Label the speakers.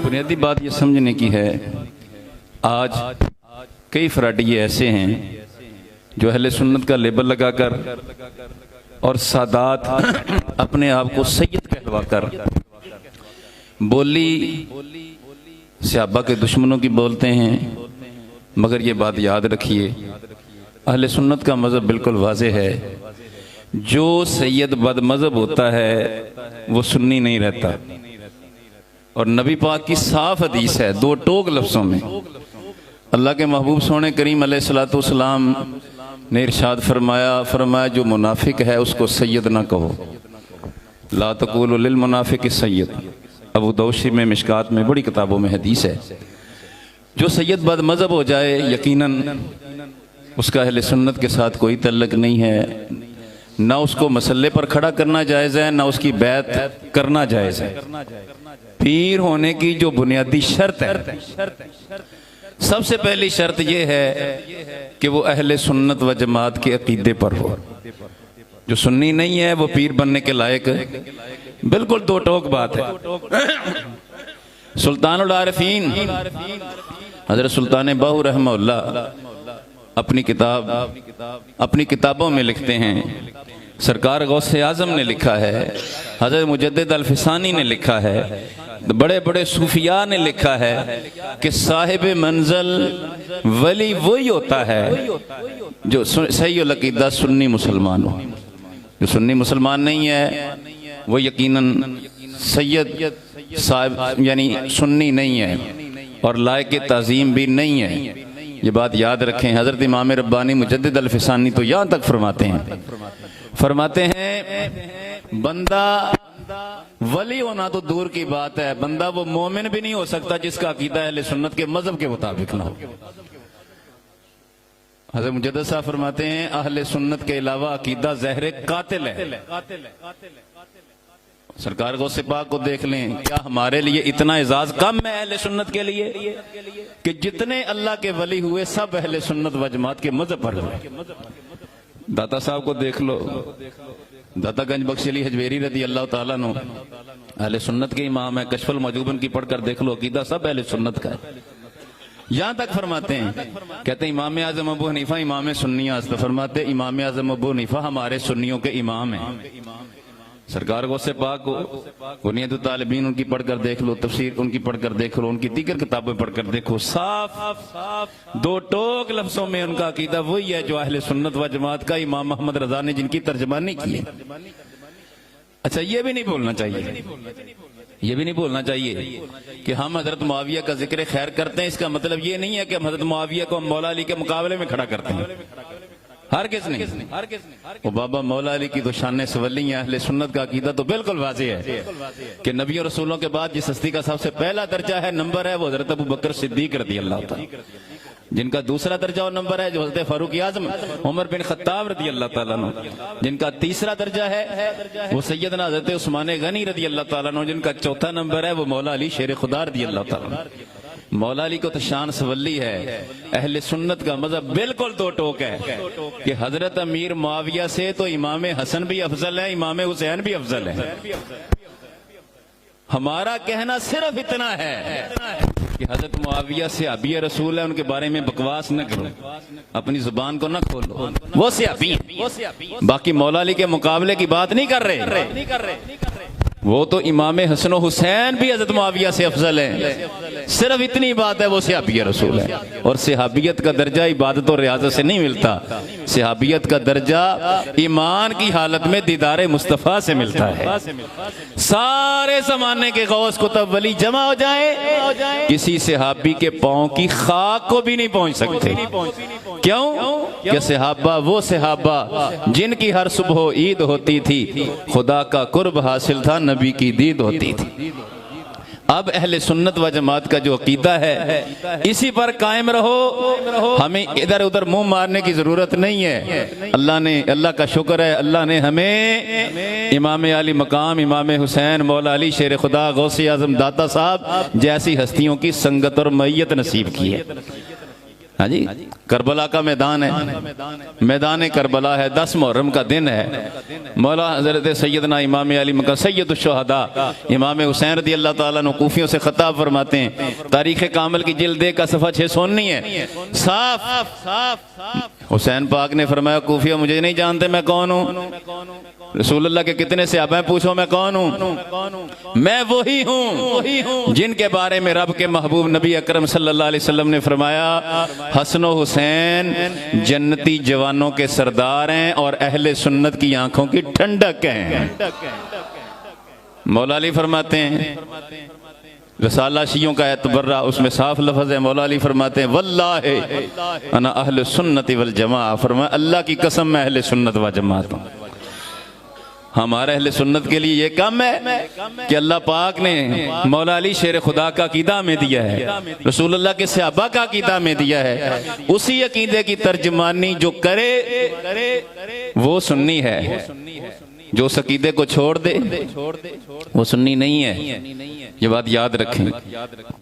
Speaker 1: بنیادی بات یہ سمجھنے کی ہے، آج کئی فراڈی ایسے ہیں جو اہل سنت کا لیبل لگا کر اور سادات اپنے آپ کو سید کہلوا کر بولی صحابہ کے دشمنوں کی بولتے ہیں، مگر یہ بات یاد رکھیے، اہل سنت کا مذہب بالکل واضح ہے، جو سید بد مذہب ہوتا ہے وہ سنی نہیں رہتا، اور نبی پاک کی صاف حدیث ہے، دو ٹوک لفظوں میں اللہ کے محبوب سونے کریم علیہ السلام نے ارشاد فرمایا جو منافق ہے اس کو سید نہ کہو، لا تقولوا للمنافق سید، ابو داؤد میں مشکات میں بڑی کتابوں میں حدیث ہے۔ جو سید بد مذہب ہو جائے یقیناً اس کا اہل سنت کے ساتھ کوئی تعلق نہیں ہے، نہ اس کو مسئلے پر کھڑا کرنا جائز ہے، نہ اس کی بیعت کرنا جائز ہے۔ پیر ہونے کی جو بنیادی شرط ہے، سب سے پہلی شرط یہ ہے کہ وہ اہل سنت و جماعت کے عقیدے پر ہو۔ جو سنی نہیں ہے وہ پیر بننے کے لائق بالکل دو ٹوک بات ہے۔ سلطان العارفین حضرت سلطان باہو رحمہ اللہ اپنی کتابوں میں لکھتے ہیں، سرکار غوث اعظم نے لکھا ہے، حضرت مجدد الفسانی نے لکھا ہے، بڑے بڑے صوفیاء نے لکھا ہے کہ صاحب منزل ولی وہی ہوتا ہے جو صحیح العقیدہ سنی مسلمان ہو۔ جو سنی مسلمان نہیں ہے وہ یقیناً سید صاحب یعنی سنی نہیں ہے اور لائق تعظیم بھی نہیں ہے۔ یہ بات یاد رکھیں۔ حضرت امام ربانی مجدد الفسانی تو یہاں تک فرماتے ہیں بندہ ولی ہونا تو دور کی بات ہے، بندہ وہ مومن بھی نہیں ہو سکتا جس کا عقیدہ اہل سنت کے مذہب کے مطابق نہ ہو۔ حضرت مجدد صاحب فرماتے ہیں اہل سنت کے علاوہ عقیدہ زہر قاتل ہے۔ سرکار غوث پاک کو دیکھ لیں، کیا ہمارے لیے اتنا اعزاز کم ہے اہل سنت کے لیے کہ جتنے اللہ کے ولی ہوئے سب اہل سنت و جماعت کے مذہب پر ہوئے۔ داتا صاحب کو دیکھ لو، داتا گنج بخش علی حجویری رضی اللہ تعالیٰ عنہ اہل سنت کے امام ہے، کشف المحجوبن کی پڑھ کر دیکھ لو، عقیدہ سب اہل سنت کا ہے۔ یہاں تک فرماتے ہیں، کہتے ہیں امام اعظم ابو حنیفہ امام سنی است، فرماتے امام اعظم ابو حنیفہ ہمارے سنیوں کے امام ہیں۔ سرکار غوث پاک کو بنیاد الطالبین ان کی پڑھ کر دیکھ لو، تفسیر ان کی پڑھ کر دیکھ لو، ان کی دیگر کتابیں پڑھ کر دیکھو، صاف دو ٹوک لفظوں میں ان کا عقیدہ وہی ہے جو اہل سنت و جماعت کا امام محمد رضا نے جن کی ترجمانی کی ہے۔ اچھا یہ بھی نہیں بولنا چاہیے کہ ہم حضرت معاویہ کا ذکر خیر کرتے ہیں، اس کا مطلب یہ نہیں ہے کہ ہم حضرت معاویہ کو مولا علی کے مقابلے میں کھڑا کرتے ہیں، ہرگز نہیں۔ وہ بابا مولا علی کی تو شان سولی ہیں۔ اہل سنت کا عقیدہ تو بالکل واضح ہے کہ نبی اور رسولوں کے بعد جس ہستی کا سب سے پہلا درجہ ہے، نمبر ہے، وہ حضرت ابو بکر صدیق رضی اللہ تعالیٰ، جن کا دوسرا درجہ اور نمبر ہے جو حضرت فاروق اعظم عمر بن خطاب رضی اللہ تعالیٰ عنہ، جن کا تیسرا درجہ ہے وہ سیدنا حضرت عثمان غنی رضی اللہ تعالیٰ عنہ، جن کا چوتھا نمبر ہے وہ مولا علی شیر خدا رضی اللہ تعالیٰ عنہ۔ مولا علی کو تو شان سولی ہے۔ اہل سنت کا مذہب بالکل دو ٹوک ہے کہ حضرت امیر معاویہ سے تو امام حسن بھی افضل ہے، امام حسین بھی افضل ہے۔ ہمارا کہنا صرف اتنا ہے کہ حضرت معاویہ صحابی رسول ہے، ان کے بارے میں بکواس نہ کرو، اپنی زبان کو نہ کھولو، وہ صحابی ہیں، باقی مولا علی کے مقابلے کی بات نہیں کر رہے۔ وہ تو امام حسن و حسین بھی حضرت معاویہ سے افضل ہیں، صرف اتنی بات ہے وہ صحابی رسول ہے۔ اور صحابیت کا درجہ عبادت و ریاضت سے نہیں ملتا، صحابیت کا درجہ ایمان کی حالت میں دیدار مصطفیٰ سے ملتا ہے۔ سارے زمانے کے غوث کتب ولی جمع ہو جائیں، کسی صحابی کے پاؤں کی خاک کو بھی نہیں پہنچ سکتے۔ کیوں؟ کہ صحابہ وہ صحابہ جن کی ہر صبح عید ہوتی تھی، خدا کا قرب حاصل تھا، نبی کی دید ہوتی تھی۔ اب اہل سنت و جماعت کا جو عقیدہ ہے اسی پر قائم رہو، ہمیں ادھر ادھر منہ مارنے کی ضرورت نہیں ہے۔ اللہ کا شکر ہے، اللہ نے ہمیں امام علی مقام، امام حسین، مولا علی شیر خدا، غوث اعظم، داتا صاحب جیسی ہستیوں کی سنگت اور معیت نصیب کی ہے۔ ہاں جی کربلا کا میدان ہے، میدان کربلا ہے، 10 محرم کا دن ہے۔ مولا حضرت سیدنا امام علی مقام سید الشہداء امام حسین رضی اللہ تعالیٰ عنہ کوفیوں سے خطاب فرماتے ہیں، تاریخ کامل کی جلد 1 کا صفحہ 619 ہے، صاف حسین پاک نے فرمایا کوفیوں مجھے نہیں جانتے میں کون ہوں؟ رسول اللہ کے کتنے صحابہ ہیں پوچھو میں کون ہوں؟ میں وہی ہوں جن کے بارے میں رب کے محبوب نبی اکرم صلی اللہ علیہ وسلم نے فرمایا حسن و حسین جنتی جوانوں کے سردار ہیں اور اہل سنت کی آنکھوں کی ٹھنڈک ہیں۔ مولا علی فرماتے ہیں رسالہ شیعوں کا اعتبرہ اس میں صاف لفظ ہے، مولا علی فرماتے ہیں واللہ انا اہل سنت والجماعہ، فرمایا اللہ کی قسم میں اہل سنت و جماعت ہوں۔ ہمارے اہل سنت کے لیے یہ کم ہے کہ اللہ پاک نے مولا علی شیر خدا کا عقیدہ میں دیا ہے، رسول اللہ کے صحابہ کا عقیدہ میں دیا ہے، اسی عقیدے کی ترجمانی جو کرے وہ سنی ہے، جو اس عقیدے کو چھوڑ دے وہ سنی نہیں ہے، یہ بات یاد رکھیں۔